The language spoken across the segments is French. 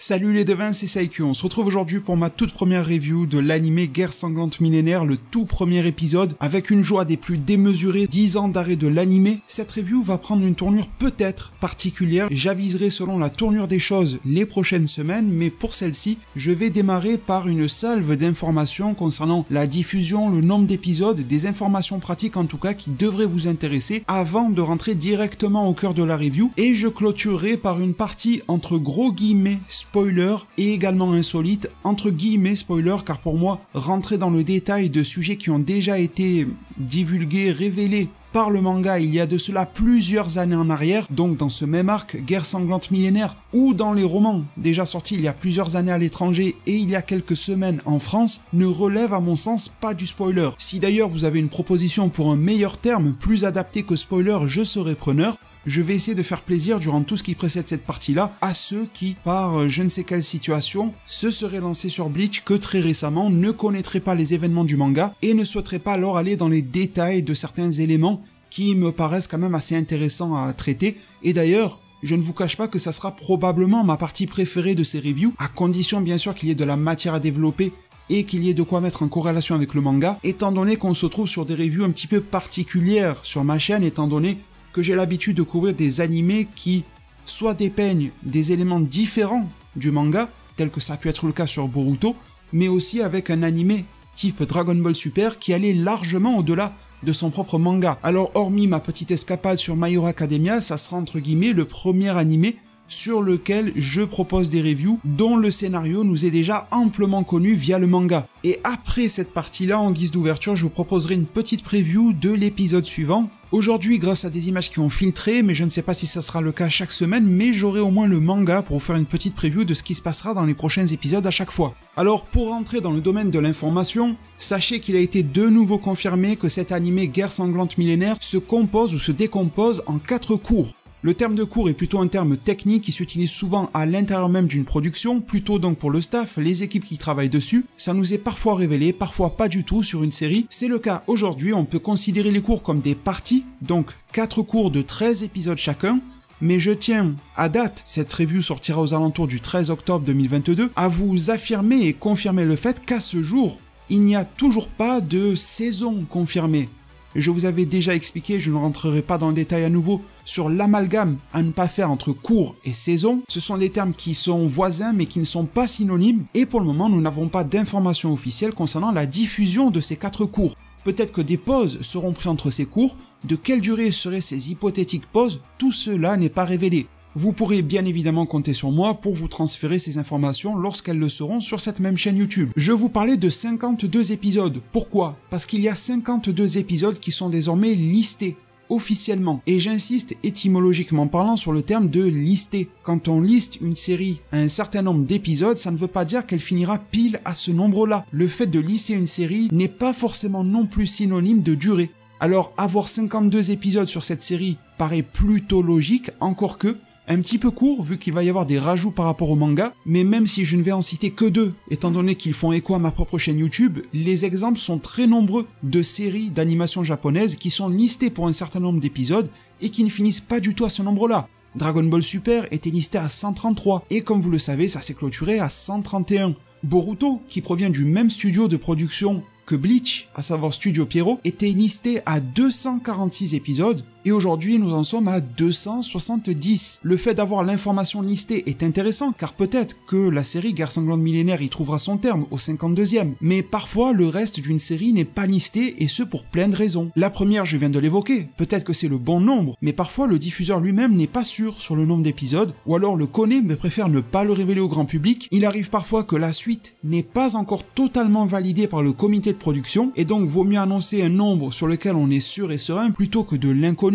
Salut les devins, c'est Saikyu. On se retrouve aujourd'hui pour ma toute première review de l'anime Guerre sanglante millénaire, le tout premier épisode, avec une joie des plus démesurées, 10 ans d'arrêt de l'anime. Cette review va prendre une tournure peut-être particulière, j'aviserai selon la tournure des choses les prochaines semaines, mais pour celle-ci, je vais démarrer par une salve d'informations concernant la diffusion, le nombre d'épisodes, des informations pratiques en tout cas qui devraient vous intéresser avant de rentrer directement au cœur de la review, et je clôturerai par une partie entre gros guillemets spoiler et également insolite, entre guillemets spoiler, car pour moi, rentrer dans le détail de sujets qui ont déjà été divulgués, révélés par le manga il y a de cela plusieurs années en arrière, donc dans ce même arc, Guerre sanglante millénaire, ou dans les romans déjà sortis il y a plusieurs années à l'étranger et il y a quelques semaines en France, ne relève à mon sens pas du spoiler. Si d'ailleurs vous avez une proposition pour un meilleur terme, plus adapté que spoiler, je serai preneur. Je vais essayer de faire plaisir durant tout ce qui précède cette partie-là à ceux qui, par je ne sais quelle situation, se seraient lancés sur Bleach que très récemment, ne connaîtraient pas les événements du manga et ne souhaiteraient pas alors aller dans les détails de certains éléments qui me paraissent quand même assez intéressants à traiter. Et d'ailleurs, je ne vous cache pas que ça sera probablement ma partie préférée de ces reviews, à condition bien sûr qu'il y ait de la matière à développer et qu'il y ait de quoi mettre en corrélation avec le manga, étant donné qu'on se trouve sur des reviews un petit peu particulières sur ma chaîne, étant donné que j'ai l'habitude de couvrir des animés qui soit dépeignent des éléments différents du manga, tel que ça a pu être le cas sur Boruto, mais aussi avec un animé type Dragon Ball Super qui allait largement au-delà de son propre manga. Alors hormis ma petite escapade sur My Hero Academia, ça sera entre guillemets le premier animé sur lequel je propose des reviews dont le scénario nous est déjà amplement connu via le manga. Et après cette partie-là, en guise d'ouverture, je vous proposerai une petite preview de l'épisode suivant. Aujourd'hui, grâce à des images qui ont filtré, mais je ne sais pas si ça sera le cas chaque semaine, mais j'aurai au moins le manga pour vous faire une petite preview de ce qui se passera dans les prochains épisodes à chaque fois. Alors, pour rentrer dans le domaine de l'information, sachez qu'il a été de nouveau confirmé que cet animé Guerre sanglante millénaire se compose ou se décompose en 4 cours. Le terme de cours est plutôt un terme technique qui s'utilise souvent à l'intérieur même d'une production, plutôt donc pour le staff, les équipes qui travaillent dessus. Ça nous est parfois révélé, parfois pas du tout sur une série. C'est le cas aujourd'hui, on peut considérer les cours comme des parties, donc 4 cours de 13 épisodes chacun. Mais je tiens, à date, cette review sortira aux alentours du 13 octobre 2022, à vous affirmer et confirmer le fait qu'à ce jour, il n'y a toujours pas de saison confirmée. Je vous avais déjà expliqué, je ne rentrerai pas dans le détail à nouveau, sur l'amalgame à ne pas faire entre cours et saison. Ce sont des termes qui sont voisins mais qui ne sont pas synonymes, et pour le moment nous n'avons pas d'informations officielles concernant la diffusion de ces 4 cours. Peut-être que des pauses seront prises entre ces cours, de quelle durée seraient ces hypothétiques pauses, tout cela n'est pas révélé. Vous pourrez bien évidemment compter sur moi pour vous transférer ces informations lorsqu'elles le seront sur cette même chaîne YouTube. Je vous parlais de 52 épisodes. Pourquoi? Parce qu'il y a 52 épisodes qui sont désormais listés officiellement. Et j'insiste étymologiquement parlant sur le terme de lister. Quand on liste une série à un certain nombre d'épisodes, ça ne veut pas dire qu'elle finira pile à ce nombre-là. Le fait de lister une série n'est pas forcément non plus synonyme de durée. Alors avoir 52 épisodes sur cette série paraît plutôt logique, encore que un petit peu court vu qu'il va y avoir des rajouts par rapport au manga, mais même si je ne vais en citer que 2, étant donné qu'ils font écho à ma propre chaîne YouTube, les exemples sont très nombreux de séries d'animation japonaises qui sont listées pour un certain nombre d'épisodes et qui ne finissent pas du tout à ce nombre-là. Dragon Ball Super était listé à 133, et comme vous le savez, ça s'est clôturé à 131. Boruto, qui provient du même studio de production que Bleach, à savoir Studio Pierrot, était listé à 246 épisodes, et aujourd'hui nous en sommes à 270. Le fait d'avoir l'information listée est intéressant, car peut-être que la série Guerre sanglante millénaire y trouvera son terme au 52e, mais parfois le reste d'une série n'est pas listé, et ce pour plein de raisons. La première, je viens de l'évoquer, peut-être que c'est le bon nombre, mais parfois le diffuseur lui-même n'est pas sûr sur le nombre d'épisodes, ou alors le connaît mais préfère ne pas le révéler au grand public. Il arrive parfois que la suite n'est pas encore totalement validée par le comité de production, et donc vaut mieux annoncer un nombre sur lequel on est sûr et serein plutôt que de l'inconnu.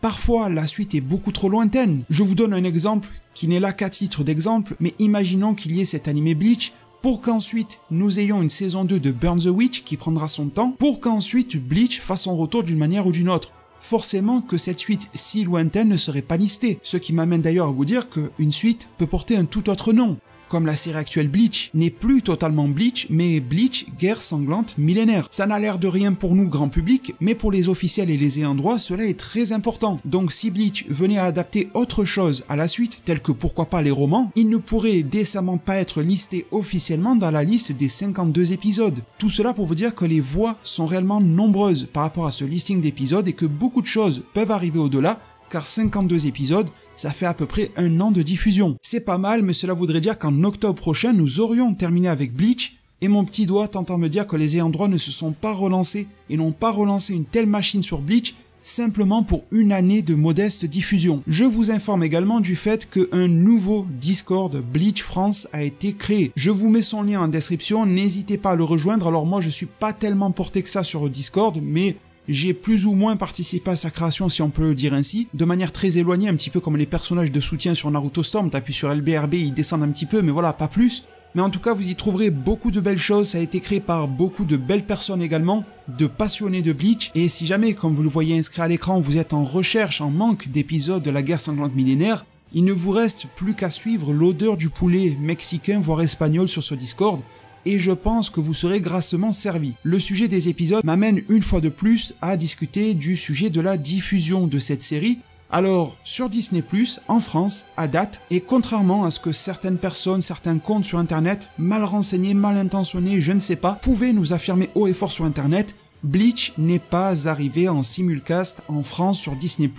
Parfois, la suite est beaucoup trop lointaine. Je vous donne un exemple qui n'est là qu'à titre d'exemple, mais imaginons qu'il y ait cet animé Bleach, pour qu'ensuite nous ayons une saison 2 de Burn the Witch qui prendra son temps, pour qu'ensuite Bleach fasse son retour d'une manière ou d'une autre. Forcément que cette suite si lointaine ne serait pas listée, ce qui m'amène d'ailleurs à vous dire qu'une suite peut porter un tout autre nom. comme la série actuelle Bleach, n'est plus totalement Bleach, mais Bleach, guerre sanglante millénaire. Ça n'a l'air de rien pour nous, grand public, mais pour les officiels et les ayants droit, cela est très important. Donc si Bleach venait à adapter autre chose à la suite, tel que pourquoi pas les romans, il ne pourrait décemment pas être listé officiellement dans la liste des 52 épisodes. Tout cela pour vous dire que les voix sont réellement nombreuses par rapport à ce listing d'épisodes et que beaucoup de choses peuvent arriver au-delà, car 52 épisodes, ça fait à peu près 1 an de diffusion. C'est pas mal, mais cela voudrait dire qu'en octobre prochain, nous aurions terminé avec Bleach, et mon petit doigt tente à me dire que les ayants droit ne se sont pas relancés, et n'ont pas relancé une telle machine sur Bleach, simplement pour 1 année de modeste diffusion. Je vous informe également du fait qu'un nouveau Discord Bleach France a été créé. Je vous mets son lien en description, n'hésitez pas à le rejoindre. Alors moi je suis pas tellement porté que ça sur le Discord, mais j'ai plus ou moins participé à sa création, si on peut le dire ainsi, de manière très éloignée, un petit peu comme les personnages de soutien sur Naruto Storm, t'appuies sur LBRB, ils descendent un petit peu, mais voilà, pas plus. Mais en tout cas, vous y trouverez beaucoup de belles choses, ça a été créé par beaucoup de belles personnes également, de passionnés de Bleach, et si jamais, comme vous le voyez inscrit à l'écran, vous êtes en recherche, en manque d'épisodes de la guerre sanglante millénaire, il ne vous reste plus qu'à suivre l'odeur du poulet mexicain voire espagnol sur ce Discord, et je pense que vous serez grassement servi. Le sujet des épisodes m'amène une fois de plus à discuter du sujet de la diffusion de cette série. Alors, sur Disney+, en France, à date, et contrairement à ce que certaines personnes, certains comptes sur internet, mal renseignés, mal intentionnés, je ne sais pas, pouvaient nous affirmer haut et fort sur internet, Bleach n'est pas arrivé en simulcast en France sur Disney+,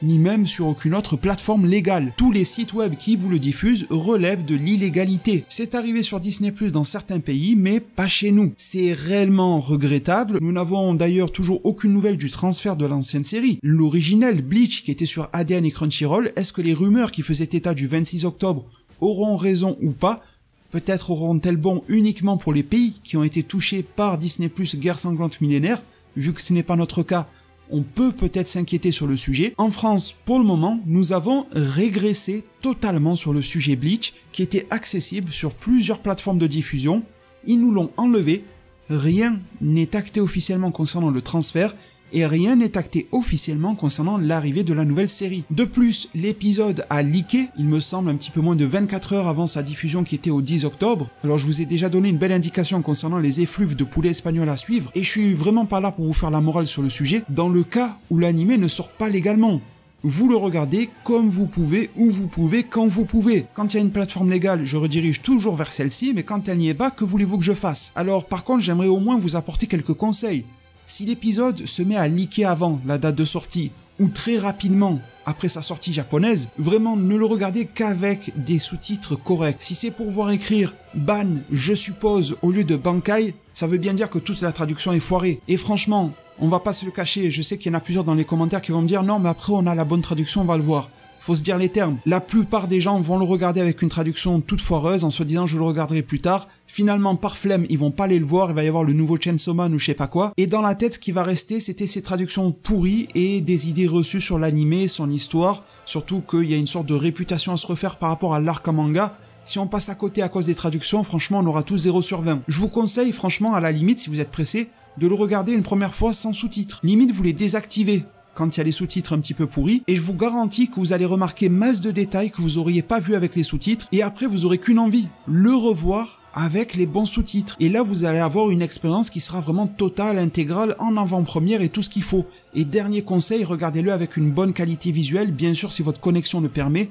ni même sur aucune autre plateforme légale. Tous les sites web qui vous le diffusent relèvent de l'illégalité. C'est arrivé sur Disney+ dans certains pays, mais pas chez nous. C'est réellement regrettable. Nous n'avons d'ailleurs toujours aucune nouvelle du transfert de l'ancienne série. L'originel Bleach qui était sur ADN et Crunchyroll, est-ce que les rumeurs qui faisaient état du 26 octobre auront raison ou pas? Peut-être auront-elles bon uniquement pour les pays qui ont été touchés par Disney+ guerre sanglante millénaire, vu que ce n'est pas notre cas. On peut peut-être s'inquiéter sur le sujet. En France, pour le moment, nous avons régressé totalement sur le sujet Bleach, qui était accessible sur plusieurs plateformes de diffusion. Ils nous l'ont enlevé. Rien n'est acté officiellement concernant le transfert, et rien n'est acté officiellement concernant l'arrivée de la nouvelle série. De plus, l'épisode a leaké, il me semble un petit peu moins de 24 heures avant sa diffusion qui était au 10 octobre. Alors je vous ai déjà donné une belle indication concernant les effluves de poulet espagnol à suivre, et je suis vraiment pas là pour vous faire la morale sur le sujet, dans le cas où l'anime ne sort pas légalement. Vous le regardez comme vous pouvez, où vous pouvez, quand vous pouvez. Quand il y a une plateforme légale, je redirige toujours vers celle-ci, mais quand elle n'y est pas, que voulez-vous que je fasse? Alors par contre, j'aimerais au moins vous apporter quelques conseils. Si l'épisode se met à leaker avant la date de sortie, ou très rapidement après sa sortie japonaise, vraiment ne le regardez qu'avec des sous-titres corrects. Si c'est pour voir écrire « ban, je suppose » au lieu de « Bankai », ça veut bien dire que toute la traduction est foirée. Et franchement, on va pas se le cacher, je sais qu'il y en a plusieurs dans les commentaires qui vont me dire « Non, mais après on a la bonne traduction, on va le voir ». Faut se dire les termes. La plupart des gens vont le regarder avec une traduction toute foireuse en se disant je le regarderai plus tard. Finalement, par flemme, ils vont pas aller le voir, il va y avoir le nouveau Chainsaw Man ou je sais pas quoi. Et dans la tête, ce qui va rester, c'était ces traductions pourries et des idées reçues sur l'anime, son histoire. Surtout qu'il y a une sorte de réputation à se refaire par rapport à l'arc en manga. Si on passe à côté à cause des traductions, franchement, on aura tous 0 sur 20. Je vous conseille, franchement, à la limite, si vous êtes pressé, de le regarder une première fois sans sous-titres. Limite, vous les désactivez quand il y a les sous-titres un petit peu pourris, et je vous garantis que vous allez remarquer masse de détails que vous auriez pas vu avec les sous-titres, et après vous aurez qu'une envie, le revoir avec les bons sous-titres. Et là vous allez avoir une expérience qui sera vraiment totale, intégrale, en avant-première et tout ce qu'il faut. Et dernier conseil, regardez-le avec une bonne qualité visuelle, bien sûr si votre connexion le permet,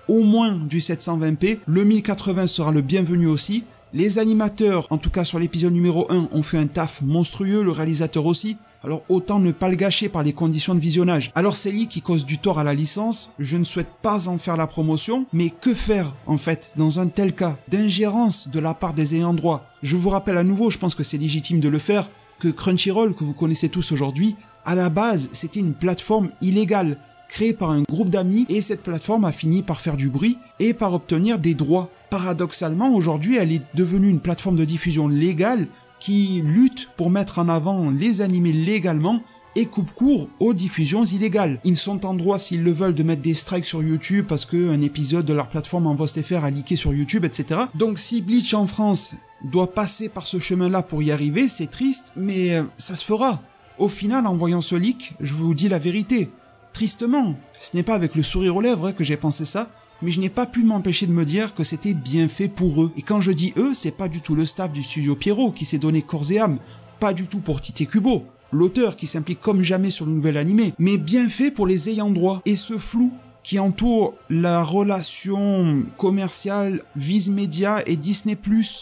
au moins du 720p, le 1080 sera le bienvenu aussi. Les animateurs, en tout cas sur l'épisode numéro 1, ont fait un taf monstrueux, le réalisateur aussi. Alors autant ne pas le gâcher par les conditions de visionnage. Alors c'est lui qui cause du tort à la licence, je ne souhaite pas en faire la promotion, mais que faire en fait dans un tel cas d'ingérence de la part des ayants droit? Je vous rappelle à nouveau, je pense que c'est légitime de le faire, que Crunchyroll, que vous connaissez tous aujourd'hui, à la base c'était une plateforme illégale, créée par un groupe d'amis, et cette plateforme a fini par faire du bruit et par obtenir des droits. Paradoxalement, aujourd'hui, elle est devenue une plateforme de diffusion légale qui lutte pour mettre en avant les animés légalement et coupe court aux diffusions illégales. Ils sont en droit, s'ils le veulent, de mettre des strikes sur YouTube parce qu'un épisode de leur plateforme en VOSTFR a leaké sur YouTube, etc. Donc si Bleach en France doit passer par ce chemin-là pour y arriver, c'est triste, mais ça se fera. Au final, en voyant ce leak, je vous dis la vérité. Tristement, ce n'est pas avec le sourire aux lèvres que j'ai pensé ça, mais je n'ai pas pu m'empêcher de me dire que c'était bien fait pour eux. Et quand je dis eux, c'est pas du tout le staff du studio Pierrot qui s'est donné corps et âme, pas du tout pour Tite Kubo, l'auteur qui s'implique comme jamais sur le nouvel animé, mais bien fait pour les ayants droit. Et ce flou qui entoure la relation commerciale Viz Media et Disney+.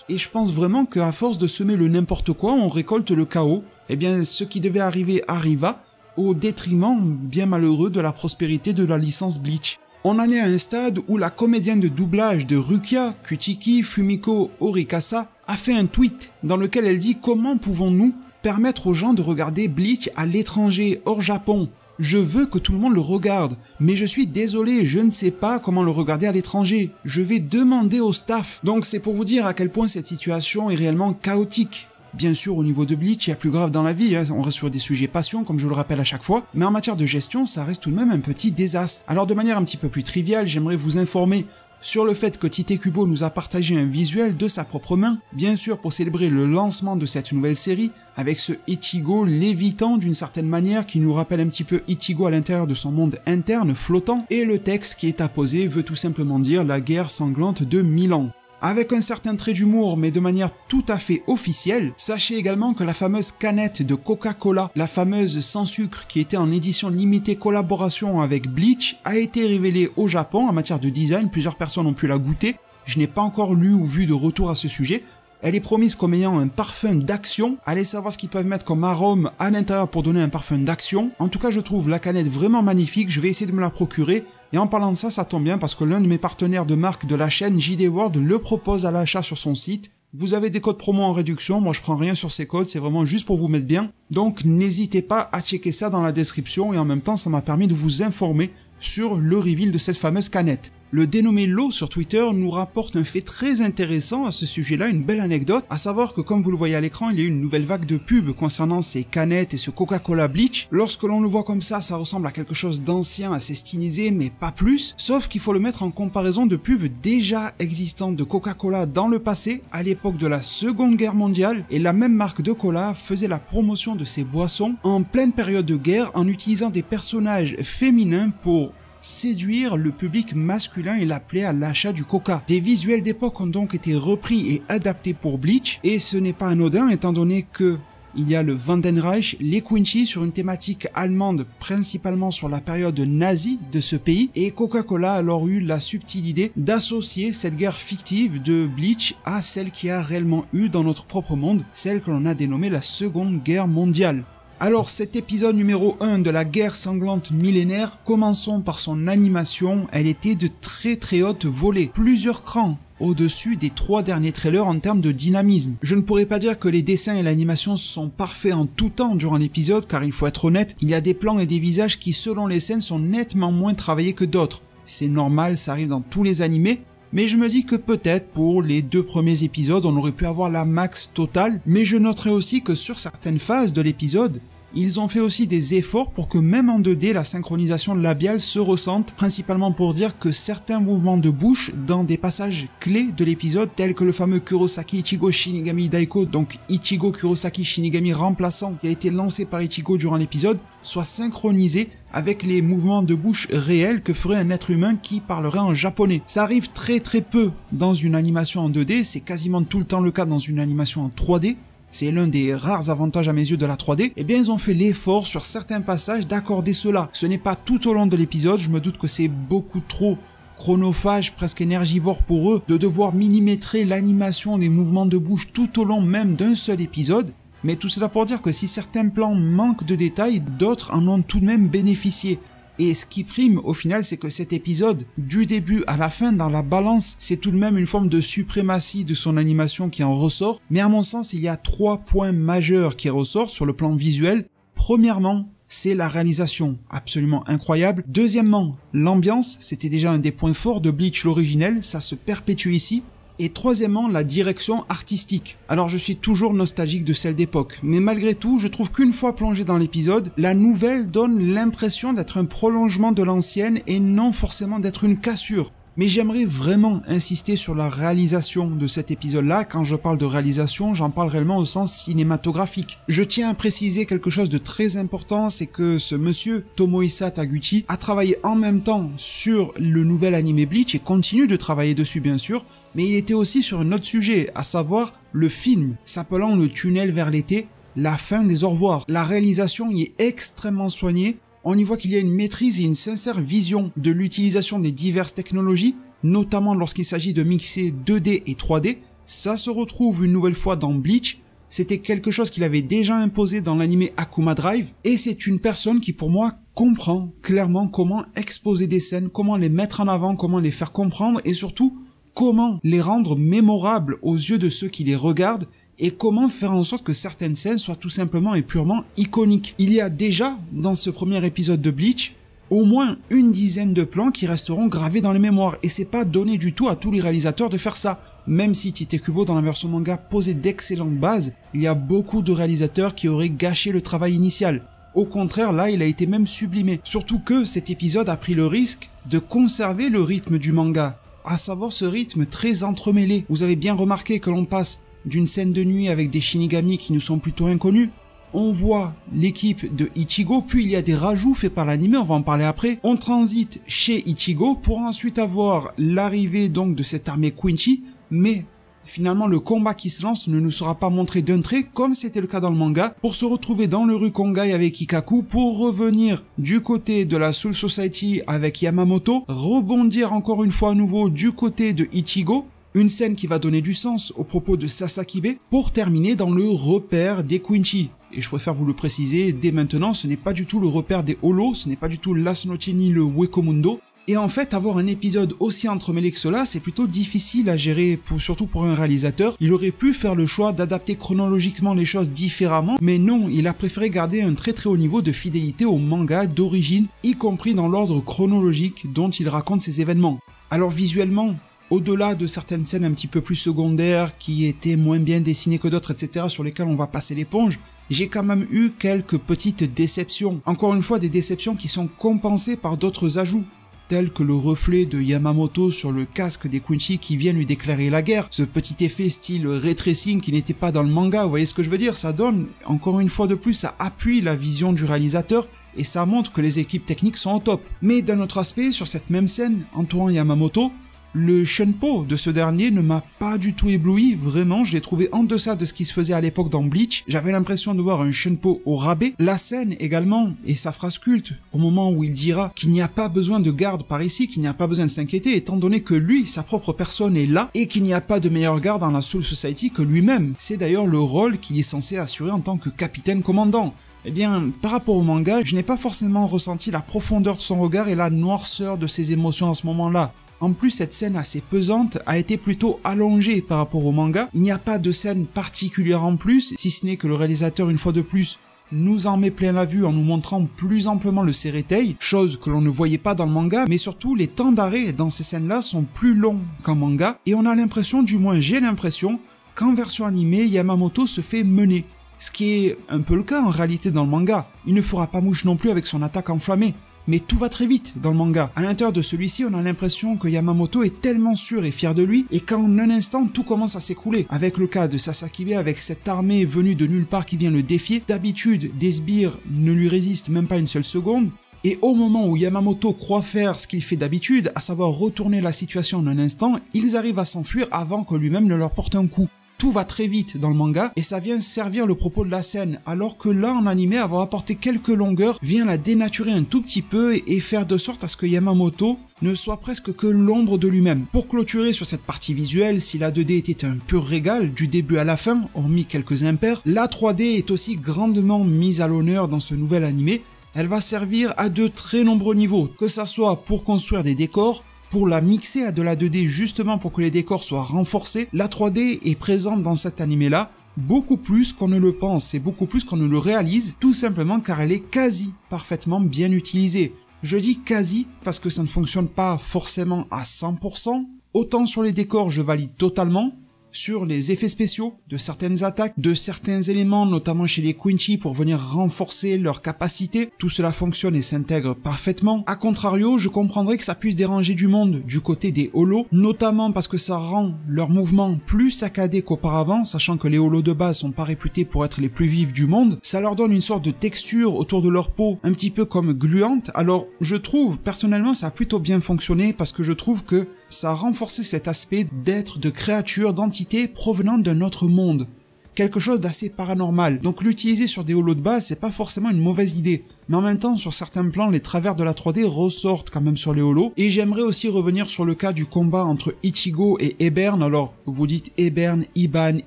Et je pense vraiment qu'à force de semer le n'importe quoi, on récolte le chaos. Eh bien, ce qui devait arriver arriva, au détriment bien malheureux de la prospérité de la licence Bleach. On en est à un stade où la comédienne de doublage de Rukia, Kuchiki Fumiko Horikasa, a fait un tweet dans lequel elle dit « Comment pouvons-nous permettre aux gens de regarder Bleach à l'étranger, hors Japon ? Je veux que tout le monde le regarde, mais je suis désolé, je ne sais pas comment le regarder à l'étranger. Je vais demander au staff. » Donc c'est pour vous dire à quel point cette situation est réellement chaotique. Bien sûr, au niveau de Bleach, il y a plus grave dans la vie, on reste sur des sujets passion, comme je le rappelle à chaque fois, mais en matière de gestion, ça reste tout de même un petit désastre. Alors de manière un petit peu plus triviale, j'aimerais vous informer sur le fait que Tite Kubo nous a partagé un visuel de sa propre main, bien sûr pour célébrer le lancement de cette nouvelle série, avec ce Ichigo lévitant d'une certaine manière qui nous rappelle un petit peu Ichigo à l'intérieur de son monde interne flottant, et le texte qui est apposé veut tout simplement dire la guerre sanglante de 1000 ans. Avec un certain trait d'humour, mais de manière tout à fait officielle, sachez également que la fameuse canette de Coca-Cola, la fameuse sans sucre qui était en édition limitée collaboration avec Bleach, a été révélée au Japon en matière de design, plusieurs personnes ont pu la goûter, je n'ai pas encore lu ou vu de retour à ce sujet. Elle est promise comme ayant un parfum d'action, allez savoir ce qu'ils peuvent mettre comme arôme à l'intérieur pour donner un parfum d'action. En tout cas, je trouve la canette vraiment magnifique, je vais essayer de me la procurer. Et en parlant de ça, ça tombe bien parce que l'un de mes partenaires de marque de la chaîne, JD World, le propose à l'achat sur son site. Vous avez des codes promo en réduction, moi je prends rien sur ces codes, c'est vraiment juste pour vous mettre bien. Donc n'hésitez pas à checker ça dans la description et en même temps ça m'a permis de vous informer sur le reveal de cette fameuse canette. Le dénommé Lo sur Twitter nous rapporte un fait très intéressant à ce sujet-là, une belle anecdote, à savoir que comme vous le voyez à l'écran, il y a eu une nouvelle vague de pubs concernant ces canettes et ce Coca-Cola Bleach. Lorsque l'on le voit comme ça ressemble à quelque chose d'ancien, assez stylisé, mais pas plus, sauf qu'il faut le mettre en comparaison de pubs déjà existantes de Coca-Cola dans le passé, à l'époque de la Seconde Guerre mondiale, et la même marque de cola faisait la promotion de ces boissons en pleine période de guerre en utilisant des personnages féminins pour séduire le public masculin et l'appeler à l'achat du coca. Des visuels d'époque ont donc été repris et adaptés pour Bleach, et ce n'est pas anodin étant donné que il y a le Wandenreich, les Quincy sur une thématique allemande principalement sur la période nazie de ce pays, et Coca-Cola a alors eu la subtile idée d'associer cette guerre fictive de Bleach à celle qui a réellement eu dans notre propre monde, celle que l'on a dénommée la Seconde Guerre mondiale. Alors cet épisode numéro 1 de la guerre sanglante millénaire, commençons par son animation, elle était de très haute volée, plusieurs crans au-dessus des 3 derniers trailers en termes de dynamisme. Je ne pourrais pas dire que les dessins et l'animation sont parfaits en tout temps durant l'épisode, car il faut être honnête, il y a des plans et des visages qui selon les scènes sont nettement moins travaillés que d'autres. C'est normal, ça arrive dans tous les animés, mais je me dis que peut-être pour les 2 premiers épisodes on aurait pu avoir la max totale, mais je noterai aussi que sur certaines phases de l'épisode, ils ont fait aussi des efforts pour que même en 2D la synchronisation labiale se ressente, principalement pour dire que certains mouvements de bouche dans des passages clés de l'épisode tels que le fameux Kurosaki Ichigo Shinigami Daiko, donc Ichigo Kurosaki Shinigami remplaçant qui a été lancé par Ichigo durant l'épisode, soient synchronisés avec les mouvements de bouche réels que ferait un être humain qui parlerait en japonais. Ça arrive très peu dans une animation en 2D, c'est quasiment tout le temps le cas dans une animation en 3D. C'est l'un des rares avantages à mes yeux de la 3D, eh bien ils ont fait l'effort sur certains passages d'accorder cela. Ce n'est pas tout au long de l'épisode, je me doute que c'est beaucoup trop chronophage, presque énergivore pour eux, de devoir millimétrer l'animation des mouvements de bouche tout au long même d'un seul épisode. Mais tout cela pour dire que si certains plans manquent de détails, d'autres en ont tout de même bénéficié. Et ce qui prime au final, c'est que cet épisode, du début à la fin, dans la balance, c'est tout de même une forme de suprématie de son animation qui en ressort. Mais à mon sens, il y a 3 points majeurs qui ressortent sur le plan visuel. Premièrement, c'est la réalisation, absolument incroyable. Deuxièmement, l'ambiance, c'était déjà un des points forts de Bleach l'originel, ça se perpétue ici. Et troisièmement, la direction artistique. Alors je suis toujours nostalgique de celle d'époque, mais malgré tout, je trouve qu'une fois plongé dans l'épisode, la nouvelle donne l'impression d'être un prolongement de l'ancienne et non forcément d'être une cassure. Mais j'aimerais vraiment insister sur la réalisation de cet épisode-là. Quand je parle de réalisation, j'en parle réellement au sens cinématographique. Je tiens à préciser quelque chose de très important, c'est que ce monsieur, Tomohisa Taguchi, a travaillé en même temps sur le nouvel anime Bleach et continue de travailler dessus bien sûr, mais il était aussi sur un autre sujet, à savoir le film s'appelant Le Tunnel vers l'été, la fin des au revoir. La réalisation y est extrêmement soignée. On y voit qu'il y a une maîtrise et une sincère vision de l'utilisation des diverses technologies, notamment lorsqu'il s'agit de mixer 2D et 3D. Ça se retrouve une nouvelle fois dans Bleach. C'était quelque chose qu'il avait déjà imposé dans l'anime Akuma Drive, et c'est une personne qui pour moi comprend clairement comment exposer des scènes, comment les mettre en avant, comment les faire comprendre, et surtout comment les rendre mémorables aux yeux de ceux qui les regardent, et comment faire en sorte que certaines scènes soient tout simplement et purement iconiques. Il y a déjà, dans ce premier épisode de Bleach, au moins une dizaine de plans qui resteront gravés dans les mémoires, et c'est pas donné du tout à tous les réalisateurs de faire ça. Même si Tite Kubo dans la version manga posait d'excellentes bases, il y a beaucoup de réalisateurs qui auraient gâché le travail initial. Au contraire, là, il a été même sublimé. Surtout que cet épisode a pris le risque de conserver le rythme du manga, à savoir ce rythme très entremêlé. Vous avez bien remarqué que l'on passe d'une scène de nuit avec des Shinigami qui nous sont plutôt inconnus, on voit l'équipe de Ichigo, puis il y a des rajouts faits par l'anime, on va en parler après. On transite chez Ichigo pour ensuite avoir l'arrivée donc de cette armée Quincy, mais finalement le combat qui se lance ne nous sera pas montré d'un trait comme c'était le cas dans le manga, pour se retrouver dans le Rukongai avec Ikkaku, pour revenir du côté de la Soul Society avec Yamamoto, rebondir encore une fois à nouveau du côté de Ichigo, une scène qui va donner du sens aux propos de Sasakibe, pour terminer dans le repère des Quincy. Et je préfère vous le préciser dès maintenant, ce n'est pas du tout le repère des Holo, ce n'est pas du tout Las Noche ni le Wekomundo. Et en fait, avoir un épisode aussi entremêlé que cela, c'est plutôt difficile à gérer, surtout pour un réalisateur. Il aurait pu faire le choix d'adapter chronologiquement les choses différemment, mais non, il a préféré garder un très haut niveau de fidélité au manga d'origine, y compris dans l'ordre chronologique dont il raconte ses événements. Alors visuellement, au-delà de certaines scènes un petit peu plus secondaires, qui étaient moins bien dessinées que d'autres, etc., sur lesquelles on va passer l'éponge, j'ai quand même eu quelques petites déceptions. Encore une fois, des déceptions qui sont compensées par d'autres ajouts, tels que le reflet de Yamamoto sur le casque des Quincy qui vient lui déclarer la guerre, ce petit effet style ray tracing qui n'était pas dans le manga, vous voyez ce que je veux dire? Ça donne, encore une fois de plus, ça appuie la vision du réalisateur, et ça montre que les équipes techniques sont au top. Mais d'un autre aspect, sur cette même scène, entourant Yamamoto, le shunpo de ce dernier ne m'a pas du tout ébloui, vraiment, je l'ai trouvé en deçà de ce qui se faisait à l'époque dans Bleach. J'avais l'impression de voir un shunpo au rabais. La scène également, et sa phrase culte, au moment où il dira qu'il n'y a pas besoin de garde par ici, qu'il n'y a pas besoin de s'inquiéter, étant donné que lui, sa propre personne est là, et qu'il n'y a pas de meilleur garde dans la Soul Society que lui-même. C'est d'ailleurs le rôle qu'il est censé assurer en tant que capitaine commandant. Eh bien, par rapport au manga, je n'ai pas forcément ressenti la profondeur de son regard et la noirceur de ses émotions à ce moment-là. En plus, cette scène assez pesante a été plutôt allongée par rapport au manga. Il n'y a pas de scène particulière en plus, si ce n'est que le réalisateur, une fois de plus, nous en met plein la vue en nous montrant plus amplement le Seretei, chose que l'on ne voyait pas dans le manga, mais surtout les temps d'arrêt dans ces scènes-là sont plus longs qu'en manga, et on a l'impression, du moins j'ai l'impression, qu'en version animée, Yamamoto se fait mener. Ce qui est un peu le cas en réalité dans le manga. Il ne fera pas mouche non plus avec son attaque enflammée. Mais tout va très vite dans le manga. À l'intérieur de celui-ci, on a l'impression que Yamamoto est tellement sûr et fier de lui, et qu'en un instant, tout commence à s'écrouler. Avec le cas de Sasakibe, avec cette armée venue de nulle part qui vient le défier, d'habitude, des sbires ne lui résistent même pas une seule seconde, et au moment où Yamamoto croit faire ce qu'il fait d'habitude, à savoir retourner la situation en un instant, ils arrivent à s'enfuir avant que lui-même ne leur porte un coup. Tout va très vite dans le manga et ça vient servir le propos de la scène, alors que là en animé, avoir apporté quelques longueurs vient la dénaturer un tout petit peu et faire de sorte à ce que Yamamoto ne soit presque que l'ombre de lui-même. Pour clôturer sur cette partie visuelle, si la 2D était un pur régal du début à la fin, hormis quelques impairs, la 3D est aussi grandement mise à l'honneur dans ce nouvel animé. Elle va servir à de très nombreux niveaux, que ça soit pour construire des décors, pour la mixer à de la 2D justement pour que les décors soient renforcés. La 3D est présente dans cet animé-là beaucoup plus qu'on ne le pense et beaucoup plus qu'on ne le réalise, tout simplement car elle est quasi parfaitement bien utilisée. Je dis quasi parce que ça ne fonctionne pas forcément à 100%. Autant sur les décors je valide totalement, sur les effets spéciaux de certaines attaques, de certains éléments, notamment chez les Quincy pour venir renforcer leur capacité. Tout cela fonctionne et s'intègre parfaitement. A contrario, je comprendrais que ça puisse déranger du monde du côté des holos, notamment parce que ça rend leur mouvement plus saccadé qu'auparavant, sachant que les holos de base sont pas réputés pour être les plus vifs du monde. Ça leur donne une sorte de texture autour de leur peau, un petit peu comme gluante. Alors, je trouve, personnellement, ça a plutôt bien fonctionné parce que je trouve que ça a renforcé cet aspect d'être de créatures, d'entités provenant d'un autre monde. Quelque chose d'assez paranormal. Donc l'utiliser sur des holos de base, c'est pas forcément une mauvaise idée. Mais en même temps, sur certains plans, les travers de la 3D ressortent quand même sur les holos. Et j'aimerais aussi revenir sur le cas du combat entre Ichigo et Ebern. Alors, vous dites Ebern, Iban,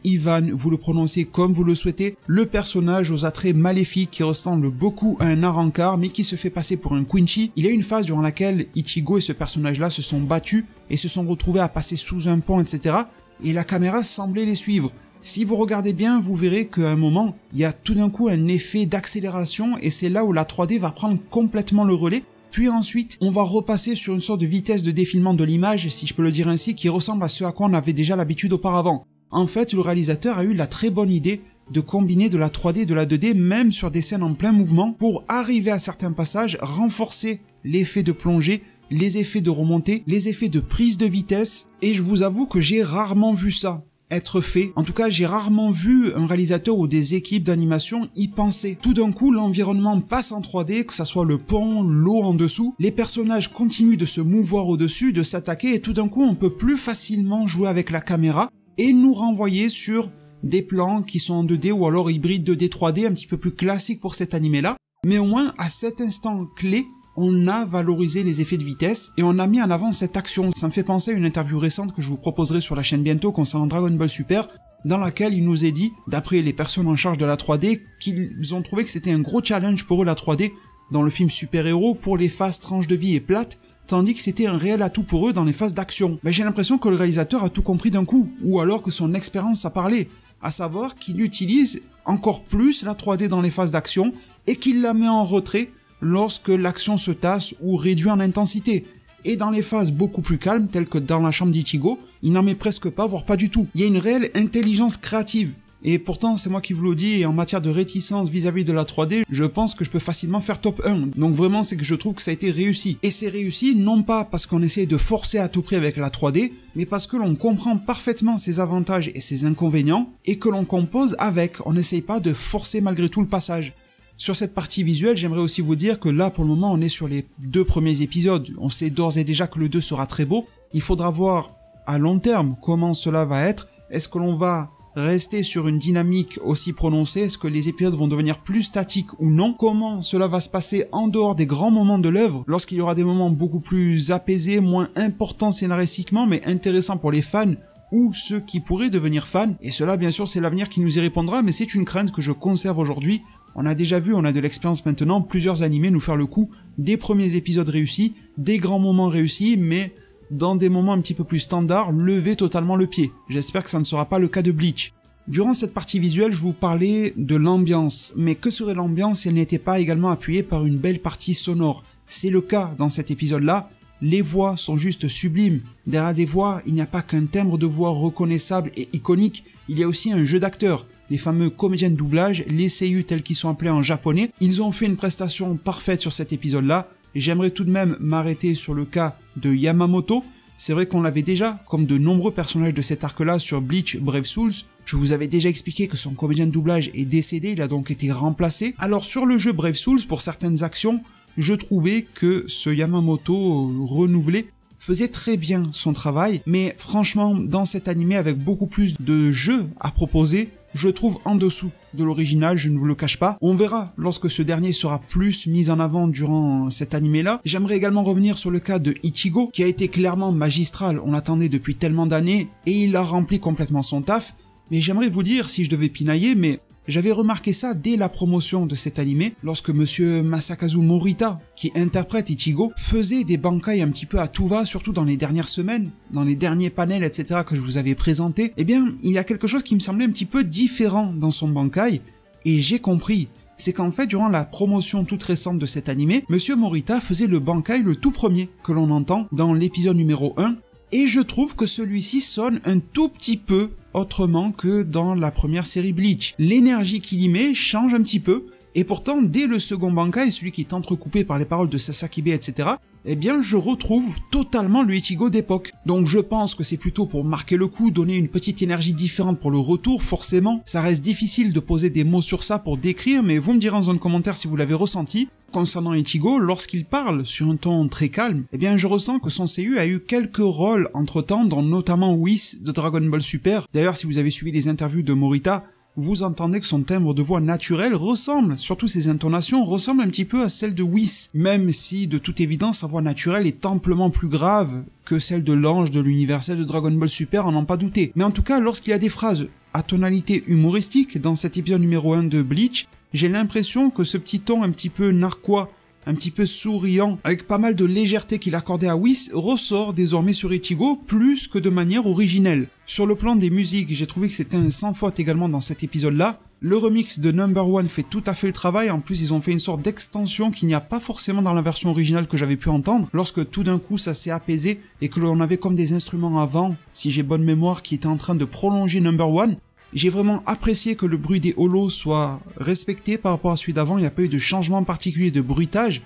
Ivan, vous le prononcez comme vous le souhaitez. Le personnage aux attraits maléfiques qui ressemble beaucoup à un Arrancar, mais qui se fait passer pour un Quincy. Il y a une phase durant laquelle Ichigo et ce personnage-là se sont battus et se sont retrouvés à passer sous un pont, etc. Et la caméra semblait les suivre. Si vous regardez bien, vous verrez qu'à un moment, il y a tout d'un coup un effet d'accélération et c'est là où la 3D va prendre complètement le relais. Puis ensuite, on va repasser sur une sorte de vitesse de défilement de l'image, si je peux le dire ainsi, qui ressemble à ce à quoi on avait déjà l'habitude auparavant. En fait, le réalisateur a eu la très bonne idée de combiner de la 3D et de la 2D, même sur des scènes en plein mouvement, pour arriver à certains passages, renforcer l'effet de plongée, les effets de remontée, les effets de prise de vitesse, et je vous avoue que j'ai rarement vu ça être fait. En tout cas, j'ai rarement vu un réalisateur ou des équipes d'animation y penser. Tout d'un coup, l'environnement passe en 3D, que ça soit le pont, l'eau en dessous, les personnages continuent de se mouvoir au-dessus, de s'attaquer, et tout d'un coup, on peut plus facilement jouer avec la caméra et nous renvoyer sur des plans qui sont en 2D ou alors hybrides 2D 3D, un petit peu plus classiques pour cet animé-là. Mais au moins, à cet instant clé, on a valorisé les effets de vitesse et on a mis en avant cette action. Ça me fait penser à une interview récente que je vous proposerai sur la chaîne bientôt concernant Dragon Ball Super, dans laquelle il nous est dit, d'après les personnes en charge de la 3D, qu'ils ont trouvé que c'était un gros challenge pour eux la 3D dans le film super-héros pour les phases tranches de vie et plates, tandis que c'était un réel atout pour eux dans les phases d'action. Ben, j'ai l'impression que le réalisateur a tout compris d'un coup, ou alors que son expérience a parlé, à savoir qu'il utilise encore plus la 3D dans les phases d'action et qu'il la met en retrait lorsque l'action se tasse ou réduit en intensité. Et dans les phases beaucoup plus calmes, telles que dans la chambre d'Ichigo, il n'en met presque pas, voire pas du tout. Il y a une réelle intelligence créative. Et pourtant, c'est moi qui vous le dis, et en matière de réticence vis-à-vis de la 3D, je pense que je peux facilement faire top 1. Donc vraiment, c'est que je trouve que ça a été réussi. Et c'est réussi non pas parce qu'on essaie de forcer à tout prix avec la 3D, mais parce que l'on comprend parfaitement ses avantages et ses inconvénients, et que l'on compose avec. On n'essaye pas de forcer malgré tout le passage. Sur cette partie visuelle, j'aimerais aussi vous dire que là, pour le moment, on est sur les 2 premiers épisodes. On sait d'ores et déjà que le 2 sera très beau. Il faudra voir à long terme comment cela va être. Est-ce que l'on va rester sur une dynamique aussi prononcée? Est-ce que les épisodes vont devenir plus statiques ou non? Comment cela va se passer en dehors des grands moments de l'œuvre, lorsqu'il y aura des moments beaucoup plus apaisés, moins importants scénaristiquement, mais intéressants pour les fans ou ceux qui pourraient devenir fans? Et cela, bien sûr, c'est l'avenir qui nous y répondra, mais c'est une crainte que je conserve aujourd'hui. On a déjà vu, on a de l'expérience maintenant, plusieurs animés nous faire le coup des premiers épisodes réussis, des grands moments réussis, mais dans des moments un petit peu plus standards, lever totalement le pied. J'espère que ça ne sera pas le cas de Bleach. Durant cette partie visuelle, je vous parlais de l'ambiance, mais que serait l'ambiance si elle n'était pas également appuyée par une belle partie sonore? C'est le cas dans cet épisode-là. Les voix sont juste sublimes. Derrière des voix, il n'y a pas qu'un timbre de voix reconnaissable et iconique, il y a aussi un jeu d'acteurs. Les fameux comédiens de doublage, les seiyuu tels qu'ils sont appelés en japonais, ils ont fait une prestation parfaite sur cet épisode-là. J'aimerais tout de même m'arrêter sur le cas de Yamamoto. C'est vrai qu'on l'avait déjà, comme de nombreux personnages de cet arc-là sur Bleach Brave Souls. Je vous avais déjà expliqué que son comédien de doublage est décédé, il a donc été remplacé. Alors sur le jeu Brave Souls, pour certaines actions, je trouvais que ce Yamamoto renouvelé faisait très bien son travail, mais franchement, dans cet animé avec beaucoup plus de jeux à proposer, je trouve en dessous de l'original, je ne vous le cache pas. On verra lorsque ce dernier sera plus mis en avant durant cet animé-là. J'aimerais également revenir sur le cas de Ichigo, qui a été clairement magistral, on l'attendait depuis tellement d'années, et il a rempli complètement son taf. Mais j'aimerais vous dire, si je devais pinailler, mais j'avais remarqué ça dès la promotion de cet animé, lorsque monsieur Masakazu Morita, qui interprète Ichigo, faisait des bankai un petit peu à tout va, surtout dans les dernières semaines, dans les derniers panels, etc. que je vous avais présentés. Eh bien, il y a quelque chose qui me semblait un petit peu différent dans son bankai, et j'ai compris. C'est qu'en fait, durant la promotion toute récente de cet animé, monsieur Morita faisait le bankai le tout premier que l'on entend dans l'épisode numéro 1, et je trouve que celui-ci sonne un tout petit peu autrement que dans la première série Bleach. L'énergie qu'il y met change un petit peu, et pourtant, dès le second Bankai, celui qui est entrecoupé par les paroles de Sasakibe, etc., eh bien, je retrouve totalement le Ichigo d'époque. Donc je pense que c'est plutôt pour marquer le coup, donner une petite énergie différente pour le retour, forcément. Ça reste difficile de poser des mots sur ça pour décrire, mais vous me direz en zone commentaire si vous l'avez ressenti. Concernant Ichigo, lorsqu'il parle sur un ton très calme, eh bien je ressens que son seiyuu a eu quelques rôles entre-temps, dont notamment Whis de Dragon Ball Super. D'ailleurs, si vous avez suivi les interviews de Morita, vous entendez que son timbre de voix naturel ressemble, surtout ses intonations, ressemblent un petit peu à celle de Whis, même si de toute évidence sa voix naturelle est amplement plus grave que celle de l'ange de l'universel de Dragon Ball Super, en n'en pas douter. Mais en tout cas, lorsqu'il y a des phrases à tonalité humoristique dans cet épisode numéro 1 de Bleach, j'ai l'impression que ce petit ton un petit peu narquois, un petit peu souriant, avec pas mal de légèreté qu'il accordait à Whis, ressort désormais sur Ichigo plus que de manière originelle. Sur le plan des musiques, j'ai trouvé que c'était un sans faute également dans cet épisode-là. Le remix de Number One fait tout à fait le travail, en plus ils ont fait une sorte d'extension qu'il n'y a pas forcément dans la version originale que j'avais pu entendre, lorsque tout d'un coup ça s'est apaisé et que l'on avait comme des instruments avant, si j'ai bonne mémoire, qui étaient en train de prolonger Number One. J'ai vraiment apprécié que le bruit des holos soit respecté par rapport à celui d'avant, il n'y a pas eu de changement particulier de bruitage,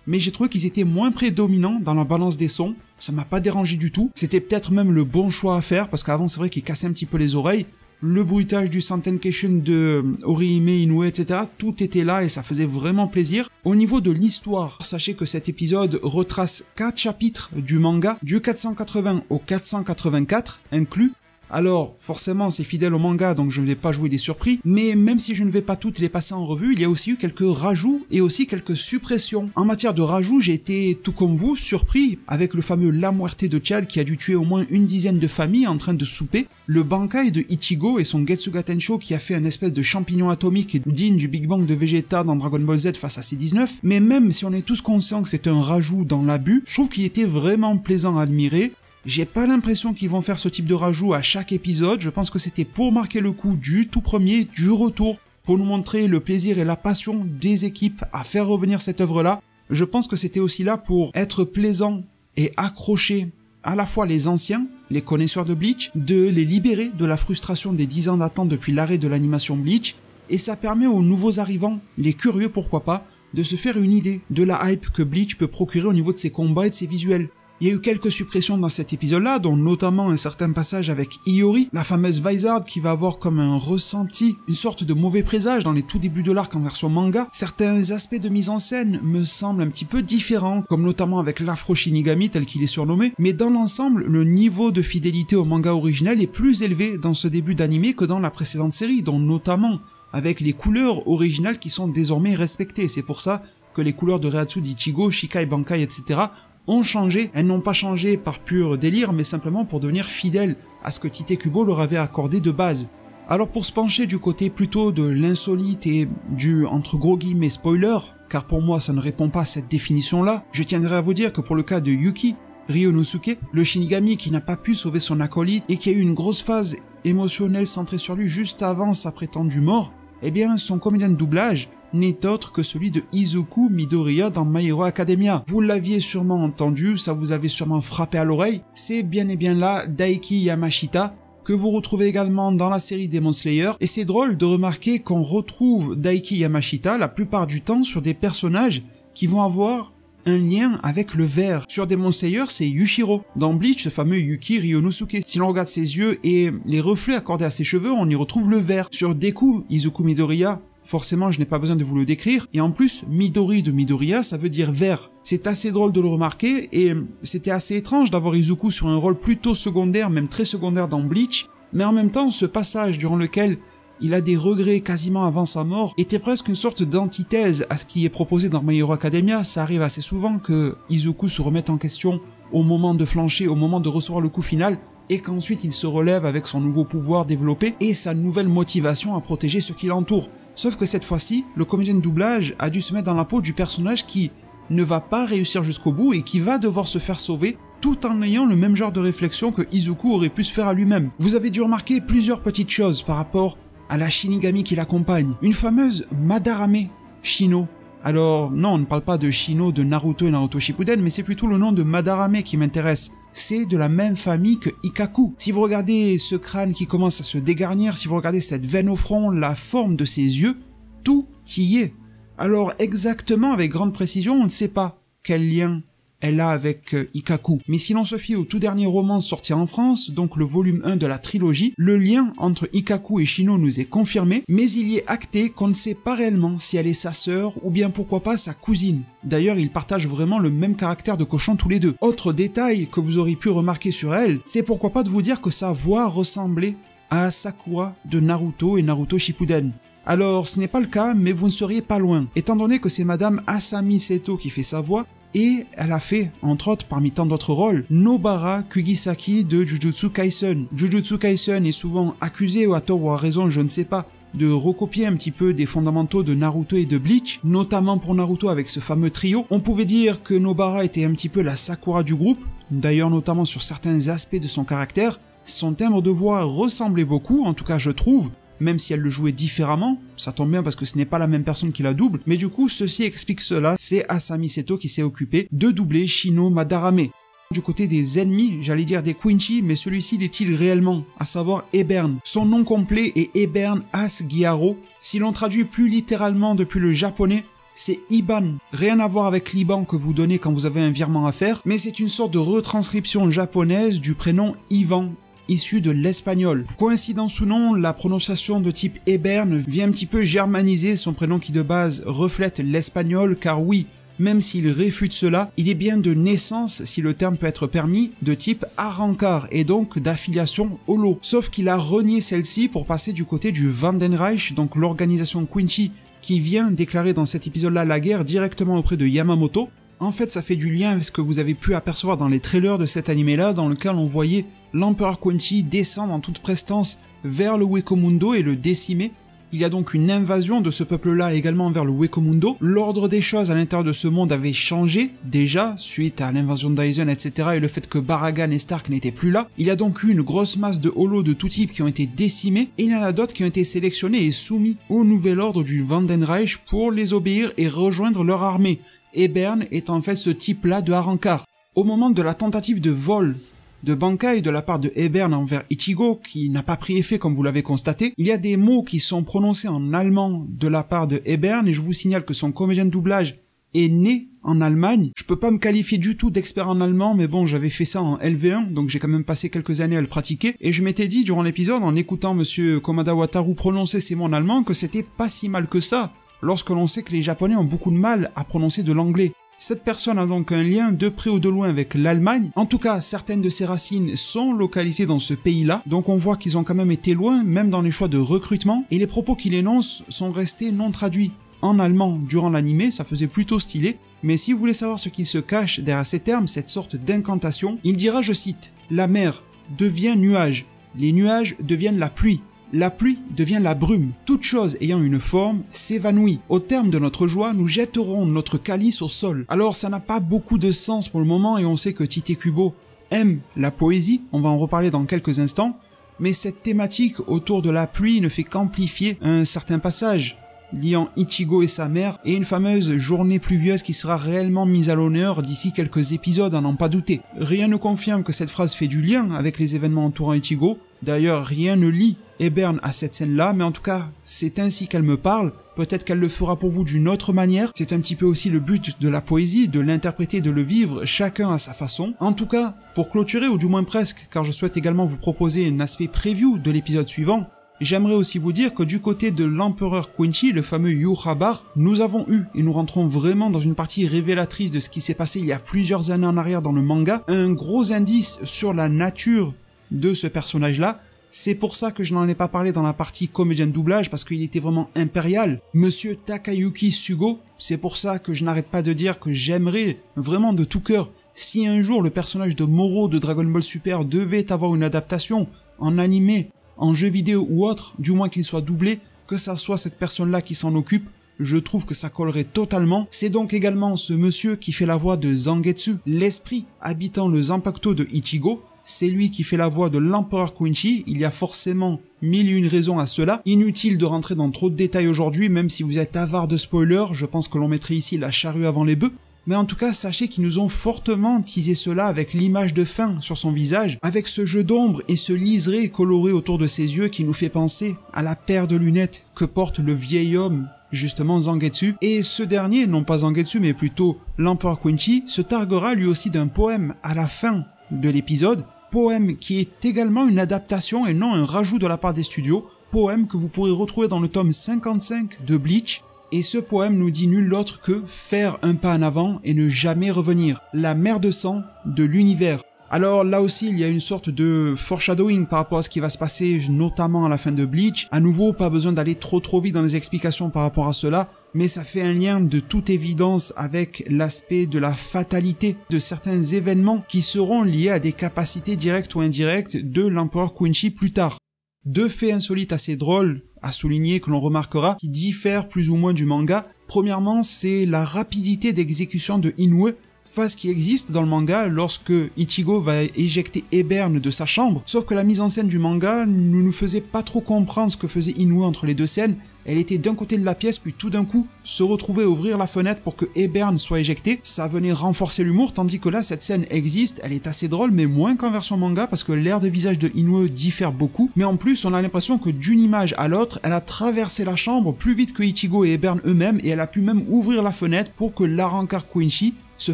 mais j'ai trouvé qu'ils étaient moins prédominants dans la balance des sons, ça m'a pas dérangé du tout, c'était peut-être même le bon choix à faire, parce qu'avant c'est vrai qu'ils cassaient un petit peu les oreilles, le bruitage du Santenkation de Orihime Inoue, etc., tout était là et ça faisait vraiment plaisir. Au niveau de l'histoire, sachez que cet épisode retrace 4 chapitres du manga, du 480 au 484 inclus. Alors, forcément, c'est fidèle au manga, donc je ne vais pas jouer des surprises, mais même si je ne vais pas toutes les passer en revue, il y a aussi eu quelques rajouts et aussi quelques suppressions. En matière de rajouts, j'ai été, tout comme vous, surpris avec le fameux La Muerte de Chad qui a dû tuer au moins une dizaine de familles en train de souper, le Bankai de Ichigo et son Getsuga Tensho qui a fait un espèce de champignon atomique digne du Big Bang de Vegeta dans Dragon Ball Z face à C19, mais même si on est tous conscients que c'est un rajout dans l'abus, je trouve qu'il était vraiment plaisant à admirer. J'ai pas l'impression qu'ils vont faire ce type de rajout à chaque épisode, je pense que c'était pour marquer le coup du tout premier, du retour, pour nous montrer le plaisir et la passion des équipes à faire revenir cette œuvre-là. Je pense que c'était aussi là pour être plaisant et accrocher à la fois les anciens, les connaisseurs de Bleach, de les libérer de la frustration des 10 ans d'attente depuis l'arrêt de l'animation Bleach, et ça permet aux nouveaux arrivants, les curieux pourquoi pas, de se faire une idée de la hype que Bleach peut procurer au niveau de ses combats et de ses visuels. Il y a eu quelques suppressions dans cet épisode-là, dont notamment un certain passage avec Iori, la fameuse Vizard qui va avoir comme un ressenti, une sorte de mauvais présage dans les tout débuts de l'arc en version manga. Certains aspects de mise en scène me semblent un petit peu différents, comme notamment avec l'Afro Shinigami tel qu'il est surnommé, mais dans l'ensemble, le niveau de fidélité au manga originel est plus élevé dans ce début d'anime que dans la précédente série, dont notamment avec les couleurs originales qui sont désormais respectées. C'est pour ça que les couleurs de Reatsu d'Ichigo, Shikai, Bankai, etc. ont changé. Elles n'ont pas changé par pur délire, mais simplement pour devenir fidèles à ce que Tite Kubo leur avait accordé de base. Alors pour se pencher du côté plutôt de l'insolite et du, entre gros guillemets, spoiler, car pour moi ça ne répond pas à cette définition-là, je tiendrai à vous dire que pour le cas de Yuki, Ryonosuke, le Shinigami qui n'a pas pu sauver son acolyte et qui a eu une grosse phase émotionnelle centrée sur lui juste avant sa prétendue mort, eh bien son comédien de doublage n'est autre que celui de Izuku Midoriya dans My Hero Academia. Vous l'aviez sûrement entendu, ça vous avait sûrement frappé à l'oreille, c'est bien et bien là Daiki Yamashita, que vous retrouvez également dans la série Demon Slayer, et c'est drôle de remarquer qu'on retrouve Daiki Yamashita la plupart du temps sur des personnages qui vont avoir un lien avec le vert. Sur Demon Slayer, c'est Yushiro. Dans Bleach, ce fameux Yuki Ryonosuke. Si l'on regarde ses yeux et les reflets accordés à ses cheveux, on y retrouve le vert. Sur Deku, Izuku Midoriya, forcément, je n'ai pas besoin de vous le décrire. Et en plus, Midori de Midoriya, ça veut dire vert. C'est assez drôle de le remarquer et c'était assez étrange d'avoir Izuku sur un rôle plutôt secondaire, même très secondaire dans Bleach. Mais en même temps, ce passage durant lequel il a des regrets quasiment avant sa mort était presque une sorte d'antithèse à ce qui est proposé dans My Hero Academia. Ça arrive assez souvent que Izuku se remette en question au moment de flancher, au moment de recevoir le coup final, et qu'ensuite il se relève avec son nouveau pouvoir développé et sa nouvelle motivation à protéger ce qui l'entoure. Sauf que cette fois-ci, le comédien de doublage a dû se mettre dans la peau du personnage qui ne va pas réussir jusqu'au bout et qui va devoir se faire sauver tout en ayant le même genre de réflexion que Izuku aurait pu se faire à lui-même. Vous avez dû remarquer plusieurs petites choses par rapport à la Shinigami qui l'accompagne. Une fameuse Madarame Shino. Alors non, on ne parle pas de Shino de Naruto et Naruto Shippuden, mais c'est plutôt le nom de Madarame qui m'intéresse. c'est de la même famille que Ikkaku. Si vous regardez ce crâne qui commence à se dégarnir, si vous regardez cette veine au front, la forme de ses yeux, tout y est. Alors exactement, avec grande précision, on ne sait pas quel lien elle a avec Ikkaku. Mais si l'on se fie au tout dernier roman sorti en France, donc le volume 1 de la trilogie, le lien entre Ikkaku et Shino nous est confirmé, mais il y est acté qu'on ne sait pas réellement si elle est sa sœur ou bien pourquoi pas sa cousine. D'ailleurs, ils partagent vraiment le même caractère de cochon tous les deux. Autre détail que vous auriez pu remarquer sur elle, c'est pourquoi pas de vous dire que sa voix ressemblait à Sakura de Naruto et Naruto Shippuden. Alors, ce n'est pas le cas, mais vous ne seriez pas loin, étant donné que c'est madame Asami Seto qui fait sa voix, et elle a fait, entre autres, parmi tant d'autres rôles, Nobara Kugisaki de Jujutsu Kaisen. Jujutsu Kaisen est souvent accusé, ou à tort ou à raison, je ne sais pas, de recopier un petit peu des fondamentaux de Naruto et de Bleach, notamment pour Naruto avec ce fameux trio. On pouvait dire que Nobara était un petit peu la Sakura du groupe, d'ailleurs notamment sur certains aspects de son caractère. Son timbre de voix ressemblait beaucoup, en tout cas je trouve, même si elle le jouait différemment, ça tombe bien parce que ce n'est pas la même personne qui la double, mais du coup ceci explique cela, c'est Asami Seto qui s'est occupé de doubler Shino Madarame. Du côté des ennemis, j'allais dire des Quincy, mais celui-ci l'est-il réellement, à savoir Ebern. Son nom complet est Ebern Asgiaro, si l'on traduit plus littéralement depuis le japonais, c'est Iban, rien à voir avec l'Iban que vous donnez quand vous avez un virement à faire, mais c'est une sorte de retranscription japonaise du prénom Ivan, issu de l'espagnol. Coïncidence ou non, la prononciation de type Ebern vient un petit peu germaniser son prénom qui de base reflète l'espagnol, car oui, même s'il réfute cela, il est bien de naissance, si le terme peut être permis, de type Arrancar, et donc d'affiliation holo. Sauf qu'il a renié celle-ci pour passer du côté du Vandenreich, donc l'organisation Quincy, qui vient déclarer dans cet épisode-là la guerre directement auprès de Yamamoto. En fait, ça fait du lien avec ce que vous avez pu apercevoir dans les trailers de cet animé-là, dans lequel on voyait l'empereur Quincy descendre en toute prestance vers le Wekomundo et le décimer. Il y a donc une invasion de ce peuple-là également vers le Wekomundo. L'ordre des choses à l'intérieur de ce monde avait changé, déjà, suite à l'invasion d'Aizen, etc. et le fait que Baragan et Stark n'étaient plus là. Il y a donc eu une grosse masse de holos de tout type qui ont été décimés, et il y en a d'autres qui ont été sélectionnés et soumis au nouvel ordre du Vandenreich pour les obéir et rejoindre leur armée. Ebern est en fait ce type-là de Arrancar. Au moment de la tentative de vol de Bankai de la part de Ebern envers Ichigo, qui n'a pas pris effet comme vous l'avez constaté, il y a des mots qui sont prononcés en allemand de la part de Ebern, et je vous signale que son comédien de doublage est né en Allemagne. Je peux pas me qualifier du tout d'expert en allemand, mais bon, j'avais fait ça en LV1, donc j'ai quand même passé quelques années à le pratiquer, et je m'étais dit durant l'épisode, en écoutant monsieur Komada Wataru prononcer ces mots en allemand, que c'était pas si mal que ça, lorsque l'on sait que les Japonais ont beaucoup de mal à prononcer de l'anglais. Cette personne a donc un lien de près ou de loin avec l'Allemagne. En tout cas, certaines de ses racines sont localisées dans ce pays-là, donc on voit qu'ils ont quand même été loin, même dans les choix de recrutement, et les propos qu'il énonce sont restés non traduits en allemand durant l'animé, ça faisait plutôt stylé. Mais si vous voulez savoir ce qui se cache derrière ces termes, cette sorte d'incantation, il dira, je cite, « La mer devient nuage, les nuages deviennent la pluie. La pluie devient la brume. Toute chose ayant une forme s'évanouit. Au terme de notre joie, nous jetterons notre calice au sol. » Alors ça n'a pas beaucoup de sens pour le moment, et on sait que Tite Kubo aime la poésie, on va en reparler dans quelques instants, mais cette thématique autour de la pluie ne fait qu'amplifier un certain passage liant Ichigo et sa mère, et une fameuse journée pluvieuse qui sera réellement mise à l'honneur d'ici quelques épisodes, à n'en pas douter. Rien ne confirme que cette phrase fait du lien avec les événements entourant Ichigo, d'ailleurs rien ne lie Ebern à cette scène-là, mais en tout cas, c'est ainsi qu'elle me parle. Peut-être qu'elle le fera pour vous d'une autre manière, c'est un petit peu aussi le but de la poésie, de l'interpréter, de le vivre, chacun à sa façon. En tout cas, pour clôturer, ou du moins presque, car je souhaite également vous proposer un aspect preview de l'épisode suivant, j'aimerais aussi vous dire que du côté de l'empereur Quincy, le fameux Yūja-bar, nous avons eu, et nous rentrons vraiment dans une partie révélatrice de ce qui s'est passé il y a plusieurs années en arrière dans le manga, un gros indice sur la nature de ce personnage-là. C'est pour ça que je n'en ai pas parlé dans la partie comédien de doublage, parce qu'il était vraiment impérial. Monsieur Takayuki Sugo, c'est pour ça que je n'arrête pas de dire que j'aimerais vraiment de tout cœur, si un jour le personnage de Moro de Dragon Ball Super devait avoir une adaptation en animé, en jeu vidéo ou autre, du moins qu'il soit doublé, que ça soit cette personne-là qui s'en occupe, je trouve que ça collerait totalement. C'est donc également ce monsieur qui fait la voix de Zangetsu, l'esprit habitant le Zanpakuto de Ichigo. C'est lui qui fait la voix de l'empereur Quincy, il y a forcément mille et une raisons à cela. Inutile de rentrer dans trop de détails aujourd'hui, même si vous êtes avare de spoilers, je pense que l'on mettrait ici la charrue avant les bœufs. Mais en tout cas, sachez qu'ils nous ont fortement teasé cela avec l'image de fin sur son visage, avec ce jeu d'ombre et ce liseré coloré autour de ses yeux qui nous fait penser à la paire de lunettes que porte le vieil homme, justement Zangetsu. Et ce dernier, non pas Zangetsu mais plutôt l'empereur Quincy, se targuera lui aussi d'un poème à la fin de l'épisode, poème qui est également une adaptation et non un rajout de la part des studios, poème que vous pourrez retrouver dans le tome 55 de Bleach. Et ce poème nous dit nul autre que faire un pas en avant et ne jamais revenir, la mer de sang de l'univers. Alors là aussi il y a une sorte de foreshadowing par rapport à ce qui va se passer notamment à la fin de Bleach. À nouveau, pas besoin d'aller trop vite dans les explications par rapport à cela, mais ça fait un lien de toute évidence avec l'aspect de la fatalité de certains événements qui seront liés à des capacités directes ou indirectes de l'empereur Quincy plus tard. Deux faits insolites assez drôles à souligner que l'on remarquera qui diffèrent plus ou moins du manga. Premièrement, c'est la rapidité d'exécution de Inoue, phase qui existe dans le manga lorsque Ichigo va éjecter Ebern de sa chambre, sauf que la mise en scène du manga ne nous faisait pas trop comprendre ce que faisait Inoue entre les deux scènes. Elle était d'un côté de la pièce, puis tout d'un coup, se retrouver à ouvrir la fenêtre pour que Ebern soit éjecté. Ça venait renforcer l'humour, tandis que là, cette scène existe, elle est assez drôle, mais moins qu'en version manga, parce que l'air de visage de Inoue diffère beaucoup. Mais en plus, on a l'impression que d'une image à l'autre, elle a traversé la chambre plus vite que Ichigo et Ebern eux-mêmes, et elle a pu même ouvrir la fenêtre pour que l'Arankar Quincy se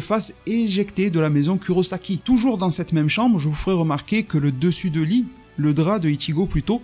fasse éjecter de la maison Kurosaki. Toujours dans cette même chambre, je vous ferai remarquer que le dessus de lit, le drap de Ichigo plutôt,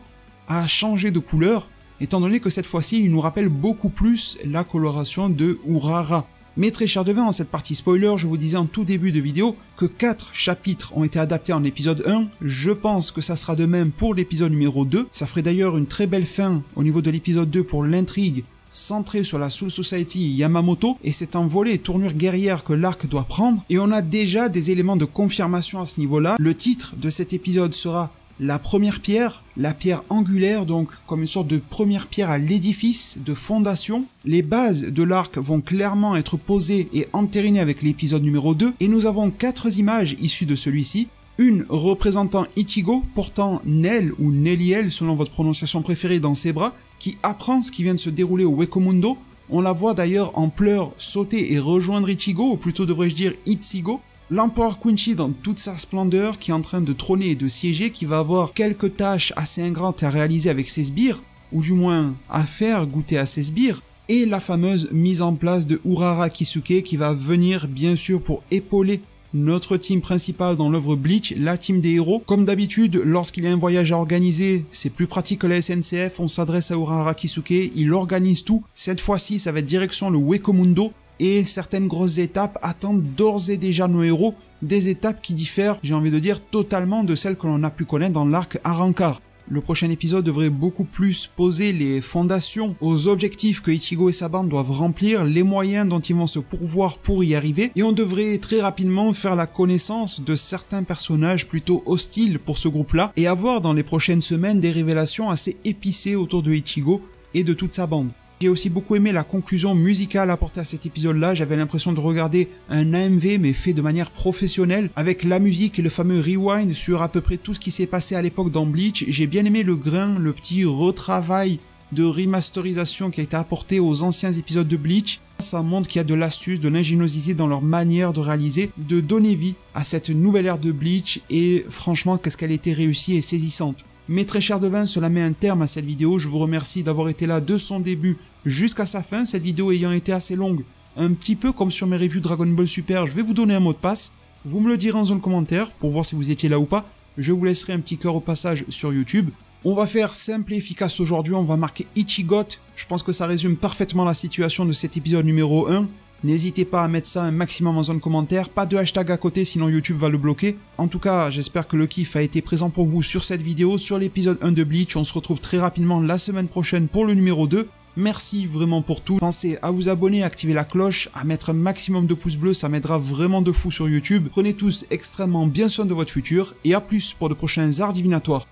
a changé de couleur, étant donné que cette fois-ci, il nous rappelle beaucoup plus la coloration de Urara. Mais très cher devin, en cette partie spoiler, je vous disais en tout début de vidéo que 4 chapitres ont été adaptés en épisode 1, je pense que ça sera de même pour l'épisode numéro 2, ça ferait d'ailleurs une très belle fin au niveau de l'épisode 2 pour l'intrigue centrée sur la Soul Society Yamamoto, et c'est un volet et tournure guerrière que l'arc doit prendre, et on a déjà des éléments de confirmation à ce niveau-là. Le titre de cet épisode sera la première pierre, la pierre angulaire, donc comme une sorte de première pierre à l'édifice de fondation. Les bases de l'arc vont clairement être posées et entérinées avec l'épisode numéro 2, et nous avons 4 images issues de celui-ci. Une représentant Ichigo portant Nel ou Neliel selon votre prononciation préférée dans ses bras, qui apprend ce qui vient de se dérouler au Wekomundo. On la voit d'ailleurs en pleurs sauter et rejoindre Ichigo, ou plutôt devrais-je dire Ichigo. L'empereur Quincy dans toute sa splendeur qui est en train de trôner et de siéger, qui va avoir quelques tâches assez ingrantes à réaliser avec ses sbires, ou du moins à faire goûter à ses sbires, et la fameuse mise en place de Urara Kisuke qui va venir bien sûr pour épauler notre team principale dans l'œuvre Bleach, la team des héros. Comme d'habitude, lorsqu'il y a un voyage à organiser, c'est plus pratique que la SNCF, on s'adresse à Urara Kisuke, il organise tout. Cette fois-ci, ça va être direction le Wekomundo, et certaines grosses étapes attendent d'ores et déjà nos héros, des étapes qui diffèrent, j'ai envie de dire, totalement de celles que l'on a pu connaître dans l'arc Arrancar. Le prochain épisode devrait beaucoup plus poser les fondations aux objectifs que Ichigo et sa bande doivent remplir, les moyens dont ils vont se pourvoir pour y arriver, et on devrait très rapidement faire la connaissance de certains personnages plutôt hostiles pour ce groupe-là, et avoir dans les prochaines semaines des révélations assez épicées autour de Ichigo et de toute sa bande. J'ai aussi beaucoup aimé la conclusion musicale apportée à cet épisode-là, j'avais l'impression de regarder un AMV mais fait de manière professionnelle, avec la musique et le fameux rewind sur à peu près tout ce qui s'est passé à l'époque dans Bleach. J'ai bien aimé le grain, le petit retravail de remasterisation qui a été apporté aux anciens épisodes de Bleach. Ça montre qu'il y a de l'astuce, de l'ingéniosité dans leur manière de réaliser, de donner vie à cette nouvelle ère de Bleach, et franchement qu'est-ce qu'elle était réussie et saisissante. Mais très cher devin, cela met un terme à cette vidéo, je vous remercie d'avoir été là de son début jusqu'à sa fin, cette vidéo ayant été assez longue, un petit peu comme sur mes reviews Dragon Ball Super, je vais vous donner un mot de passe, vous me le direz en zone commentaire pour voir si vous étiez là ou pas, je vous laisserai un petit cœur au passage sur YouTube. On va faire simple et efficace aujourd'hui, on va marquer Ichigot, je pense que ça résume parfaitement la situation de cet épisode numéro 1. N'hésitez pas à mettre ça un maximum en zone commentaire, pas de hashtag à côté sinon YouTube va le bloquer. En tout cas, j'espère que le kiff a été présent pour vous sur cette vidéo, sur l'épisode 1 de Bleach. On se retrouve très rapidement la semaine prochaine pour le numéro 2. Merci vraiment pour tout. Pensez à vous abonner, à activer la cloche, à mettre un maximum de pouces bleus, ça m'aidera vraiment de fou sur YouTube. Prenez tous extrêmement bien soin de votre futur et à plus pour de prochains arts divinatoires.